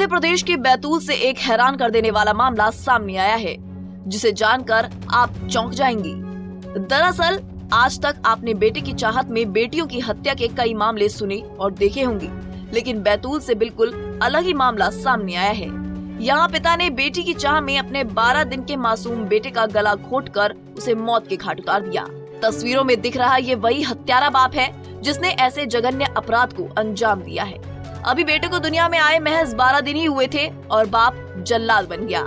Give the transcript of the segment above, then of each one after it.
मध्य प्रदेश के बैतूल से एक हैरान कर देने वाला मामला सामने आया है, जिसे जानकर आप चौंक जाएंगी। दरअसल आज तक आपने बेटे की चाहत में बेटियों की हत्या के कई मामले सुने और देखे होंगे, लेकिन बैतूल से बिल्कुल अलग ही मामला सामने आया है। यहाँ पिता ने बेटी की चाह में अपने 12 दिन के मासूम बेटे का गला घोंटकर उसे मौत के घाट उतार दिया। तस्वीरों में दिख रहा ये वही हत्यारा बाप है जिसने ऐसे जघन्य अपराध को अंजाम दिया है। अभी बेटे को दुनिया में आए महज 12 दिन ही हुए थे और बाप जल्लाद बन गया।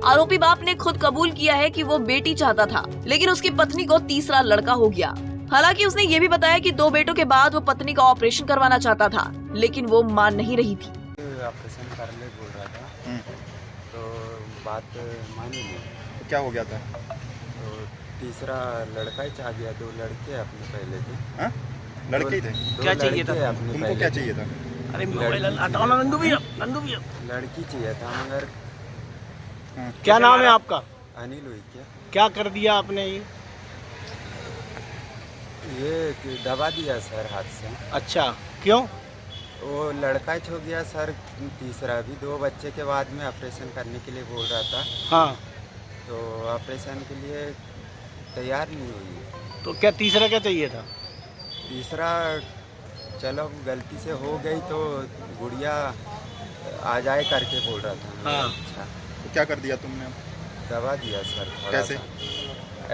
आरोपी बाप ने खुद कबूल किया है कि वो बेटी चाहता था, लेकिन उसकी पत्नी को तीसरा लड़का हो गया। हालांकि उसने ये भी बताया कि 2 बेटों के बाद वो पत्नी का ऑपरेशन करवाना चाहता था, लेकिन वो मान नहीं रही थी। ऑपरेशन करने बोल रहा था तो बात मानी नहीं। क्या हो गया था? तो तीसरा लड़का ही चाह गया। 2 लड़के अपने पहले थे। हाँ? लड़के ही थे? क्या चाहिए था तुमको? क्या चाहिए था? अरे मोबाइल हटाओ ना, नंदू भैया। लड़की चाहिए था मगर। क्या नाम है आपका? अनिल हुई क्या कर दिया आपने? ये दबा दिया सर हाथ से। अच्छा, क्यों? वो लड़का ही हो गया सर। तीसरा भी 2 बच्चे के बाद में ऑपरेशन करने के लिए बोल रहा था। हाँ, तो ऑपरेशन के लिए तैयार नहीं हुई। तो क्या तीसरा क्या चाहिए था? तीसरा चलो गलती से हो गई तो गुड़िया आ जाए करके बोल रहा था। हाँ। अच्छा, तो क्या कर दिया तुमने? दबा दिया सर। कैसे?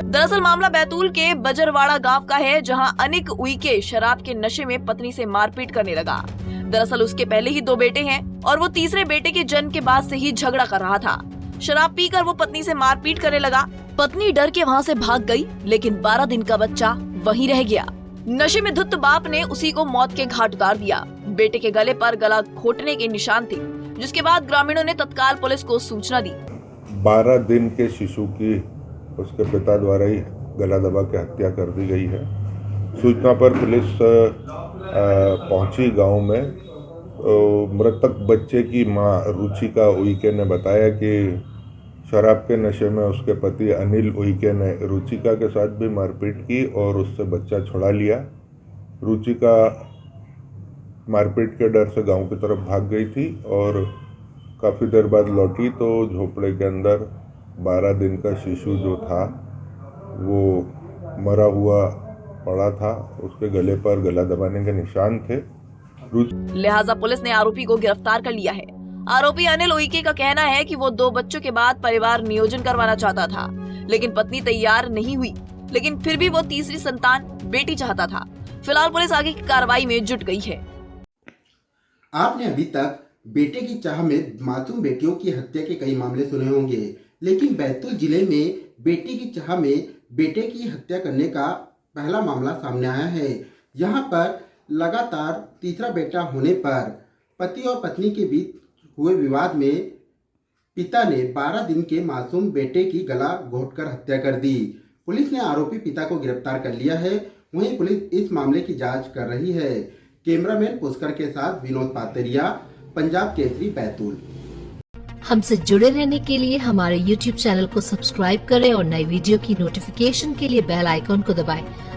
दरअसल मामला बैतूल के बजरवाड़ा गांव का है, जहां अनिक उइके शराब के नशे में पत्नी से मारपीट करने लगा। दरअसल उसके पहले ही 2 बेटे हैं और वो तीसरे बेटे के जन्म के बाद से ही झगड़ा कर रहा था। शराब पीकर वो पत्नी से मारपीट करने लगा। पत्नी डर के वहां से भाग गई, लेकिन 12 दिन का बच्चा वहीं रह गया। नशे में धुत बाप ने उसी को मौत के घाट उतार दिया। बेटे के गले पर गला घोंटने के निशान थे, जिसके बाद ग्रामीणों ने तत्काल पुलिस को सूचना दी। 12 दिन के शिशु की उसके पिता द्वारा ही गला दबा के हत्या कर दी गई है। सूचना पर पुलिस पहुंची गांव में। मृतक बच्चे की मां रुचिका उइके ने बताया कि शराब के नशे में उसके पति अनिल उइके ने रुचिका के साथ भी मारपीट की और उससे बच्चा छुड़ा लिया। रुचिका मारपीट के डर से गांव की तरफ भाग गई थी और काफ़ी देर बाद लौटी तो झोपड़े के अंदर 12 दिन का शिशु जो था वो मरा हुआ पड़ा था। उसके गले पर गला दबाने के निशान थे। लिहाजा पुलिस ने आरोपी को गिरफ्तार कर लिया है। आरोपी अनिल उइके का कहना है कि वो 2 बच्चों के बाद परिवार नियोजन करवाना चाहता था, लेकिन पत्नी तैयार नहीं हुई, लेकिन फिर भी वो तीसरी संतान बेटी चाहता था। फिलहाल पुलिस आगे की कार्रवाई में जुट गई है। आपने अभी तक बेटे की चाह में मासूम बेटियों की हत्या के कई मामले सुने होंगे, लेकिन बैतूल जिले में बेटी की चाह में बेटे की हत्या करने का पहला मामला सामने आया है। यहाँ पर लगातार तीसरा बेटा होने पर पति और पत्नी के बीच हुए विवाद में पिता ने 12 दिन के मासूम बेटे की गला घोंटकर हत्या कर दी। पुलिस ने आरोपी पिता को गिरफ्तार कर लिया है। वहीं पुलिस इस मामले की जांच कर रही है। कैमरामैन पुष्कर के साथ विनोद पातेरिया, पंजाब केसरी, बैतूल। हमसे जुड़े रहने के लिए हमारे YouTube चैनल को सब्सक्राइब करें और नई वीडियो की नोटिफिकेशन के लिए बेल आइकॉन को दबाएं।